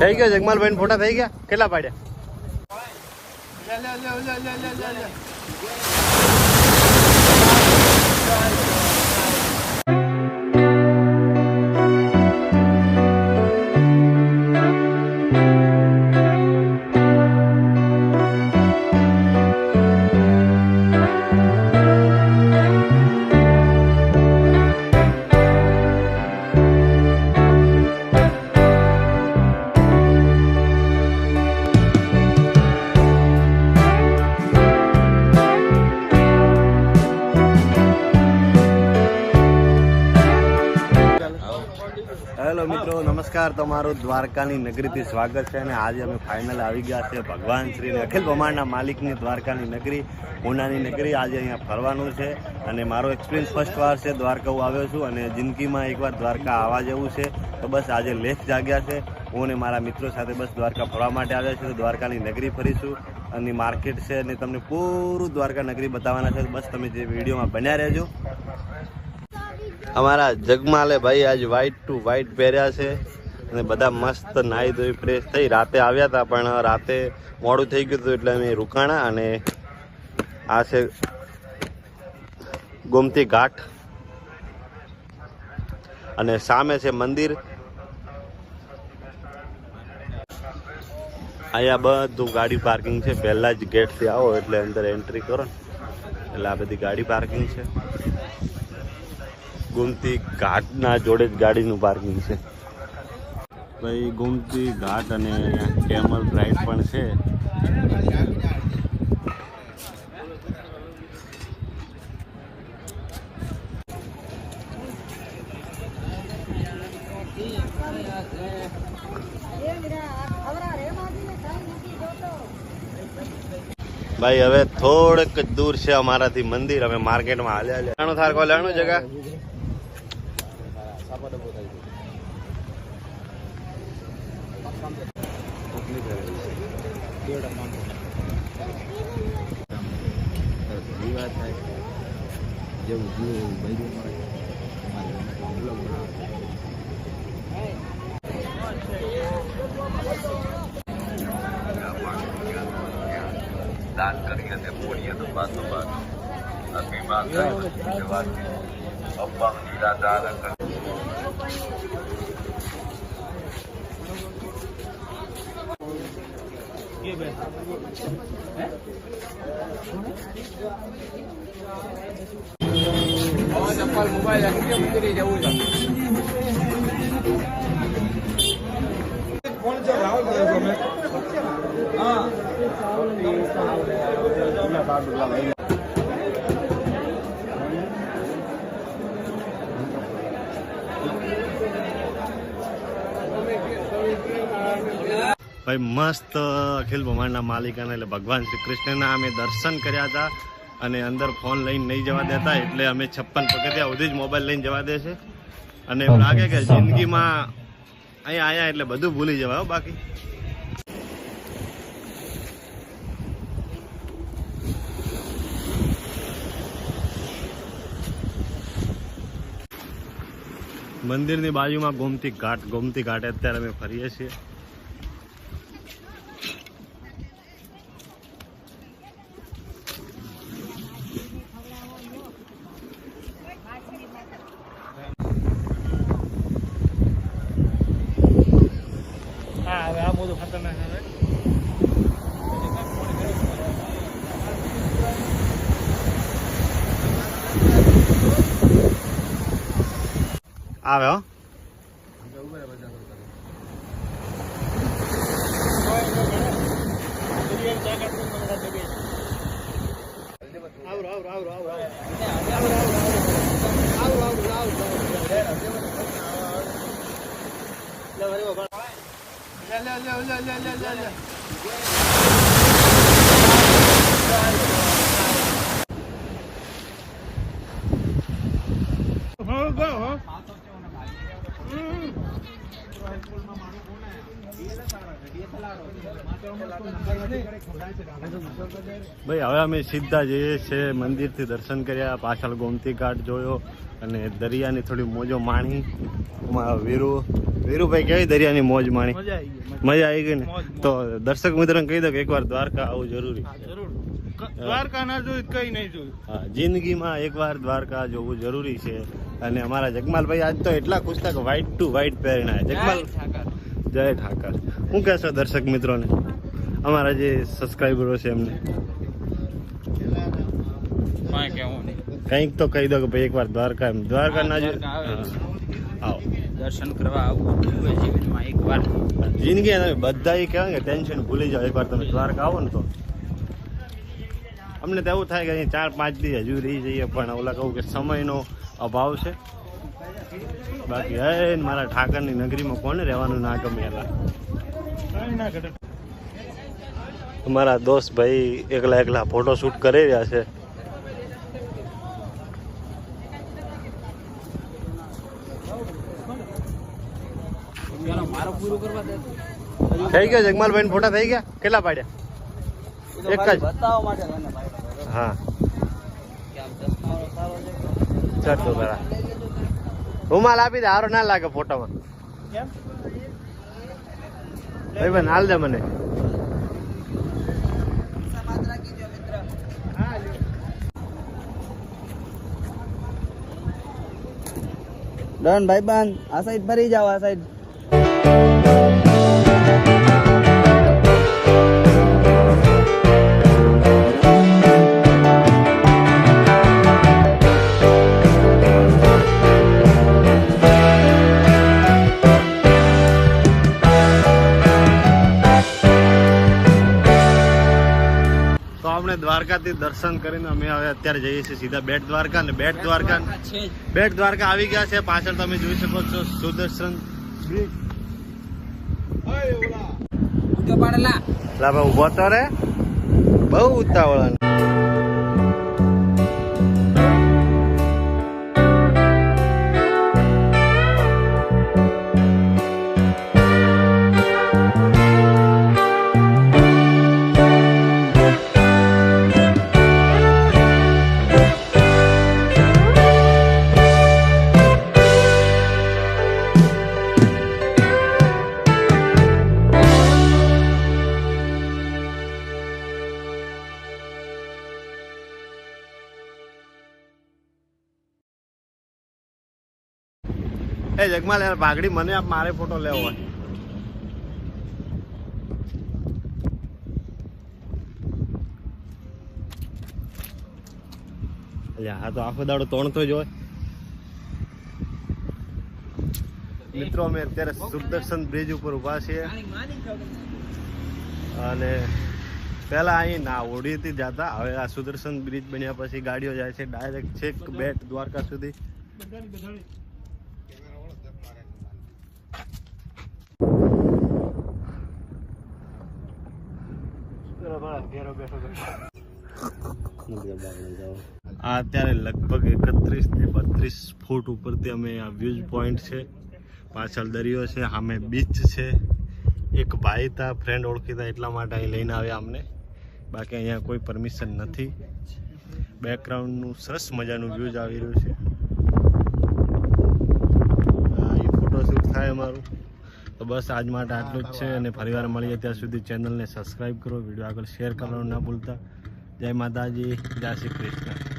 થઈ ગયો જગમાલભાઈ ફોટા થઈ ગયા? કેટલા પાડ્યા? હેલો મિત્રો, નમસ્કાર. તમારું દ્વારકાની નગરીથી સ્વાગત છે. અને આજે અમે ફાઇનલ આવી ગયા છે ભગવાન શ્રી અખિલ બ્રહ્માંડના માલિકની દ્વારકાની નગરી, પૂનાની નગરી. આજે અહીંયા ફરવાનું છે અને મારો એક્સપિરિયન્સ ફર્સ્ટ વાર છે. દ્વારકા હું આવ્યો છું અને જિંદગીમાં એકવાર દ્વારકા આવવા જેવું છે. તો બસ આજે લેખ જાગ્યા છે. હું અને મારા મિત્રો સાથે બસ દ્વારકા ફરવા માટે આવ્યા છે. દ્વારકાની નગરી ફરીશું અને માર્કેટ છે અને તમને પૂરું દ્વારકા નગરી બતાવવાના છે. બસ તમે જે વિડીયોમાં બન્યા રહેજો. અમારા જગમાલે ભાઈ આજ વ્હાઈટ ટુ વ્હાઈટ પહેર્યા છે અને બધા મસ્ત નાહી ધોઈ ફ્રેશ થઈ. રાતે આવ્યા હતા પણ રાતે મોડું થઈ ગયું હતું એટલે અમે રોકાણા. અને આ છે ગોમતી ઘાટ અને સામે છે મંદિર. અહીંયા બધું ગાડી પાર્કિંગ છે. પહેલા જ ગેટથી આવો એટલે અંદર એન્ટ્રી કરો એટલે આ બધી ગાડી પાર્કિંગ છે. ગોમતી ઘાટના જોડે જ ગાડીનું પાર્કિંગ છે ભાઈ. ગોમતી ઘાટ અને અહીંયા કેમલ રાઈડ પણ છે. ભાઈ હવે થોડક દૂર છે અમારાથી મંદિર. અમે માર્કેટમાં હાલ્યા લેણું થાર કો લેણું જગા દાન કરી અને પુણ્ય તો બાદ અભિમાન અબ્બા નિરાધાર મોબાઈલ જવું છે. ભાઈ મસ્ત અખિલ બ્રહ્માંડના માલિકાના એટલે ભગવાન શ્રી કૃષ્ણના અમે દર્શન કર્યા હતા. અને અંદર ફોન લઈને નહીં જવા દેતા એટલે અમે 56 પગથિયા સુધી જ મોબાઈલ લઈને જવા દે છે. અને એવું લાગે કે જિંદગીમાં અહીંયા આયા એટલે બધું ભૂલી જવાય. બાકી મંદિરની બાજુમાં ગોમતી ઘાટ અત્યારે અમે ફરીએ છીએ. આ બધું ખતરનાક આવે હો. ભાઈ હવે અમે સીધા જઈએ છીએ મંદિરથી દર્શન કર્યા, પાછળ ગોમતી ઘાટ જોયો અને દરિયાની થોડી મોજો માણી. અમારા વીરુભાઈ કેવી દરિયાની મોજ માણી? મજા આવી ગઈ ને? તો દર્શક મિત્રોને કહી દો કે એકવાર દ્વારકા આવવું જરૂરી. દ્વારકા ના જોયું કઈ નહીં જોયું. હા, જિંદગીમાં એકવાર દ્વારકા જોવું જરૂરી છે. અને અમારા જગમાલભાઈ આજ તો એટલા ખુશ હતા કે વ્હાઈટ ટુ વ્હાઈટ પહેરીને જગમાલ જય ઠાકર. શું કહેશો દર્શક મિત્રોને, અમારા જે સબસ્ક્રાઈબરો છે એમને? કંઈક તો કહી દો કે ભાઈ એકવાર દ્વારકા ના આવો દર્શન કરવા આવવું જીવનમાં એકવાર. જિંદગી બધા એ કહેવાય કે ટેન્શન ભૂલી જાઓ એકવાર તમે દ્વારકા આવો ને તો. અમને તો એવું થાય કે અહીં 4-5 દી હજુ રહી જઈએ, પણ ઓલા કહું કે સમયનો અભાવ છે. બાકી હે મારા ઠાકરની નગરીમાં કોને રહેવાનું ના ગમે. એલા અમારા દોસ્ત ભાઈ એકલા ફોટો શૂટ કરી રહ્યા છે. થઈ ગયા જગમાલભાઈ ફોટા થઈ ગયા? કેટલા પાડ્યા? એક જ હા. ચાલો બરા રૂમાલ આપી દે, હારો ના લાગે ફોટામાં. ભાઈ હાલ દે મને. ડન ભાઈ બાન, આ સાઈડ ફરી જાવ. આ સાઈડ દ્વારકાથી દર્શન કરીને અમે હવે અત્યારે જઈએ છીએ સીધા બેટ દ્વારકા. ને બેટ દ્વારકા આવી ગયા છે. પાછળ તમે જોઈ શકો છો સુદર્શન બ્રિજ. ઉભો તો રે, બહુ ઉતાવળ. એ જગમાલ યાર પાઘડી મને આપ, મારે ફોટો લેવો હોય. હા તો આખો દાડો તોણતો જ હોય. મિત્રો અમે અત્યારે સુદર્શન બ્રિજ ઉપર ઉભા છીએ. અને પહેલા અહીં નાવડી થી જતા, હવે આ સુદર્શન બ્રિજ બન્યા પછી ગાડીઓ જાય છે ડાયરેક્ટ છેક બેટ દ્વારકા સુધી. આ અત્યારે લગભગ 31 થી 32 ફૂટ ઉપરથી અમે આ વ્યૂઝ પોઈન્ટ છે. પાછળ દરિયો છે, સામે બીચ છે. એક ભાઈ તા ફ્રેન્ડ ઓળખીતા એટલા માટે અહીં લઈને આવ્યા અમને. બાકી અહીંયા કોઈ પરમિશન નથી. બેકગ્રાઉન્ડનું સરસ મજાનું વ્યૂઝ આવી રહ્યું છે. અહીં ફોટોશૂટ થાય અમારું. તો બસ આજ માટે આટલું જ છે. અને ફરીવાર મળીએ ત્યાં સુધી ચેનલને સબસ્ક્રાઈબ કરો, વિડીયો આગળ શેર કરવાનું ના ભૂલતા. જય માતાજી, જય શ્રી કૃષ્ણ.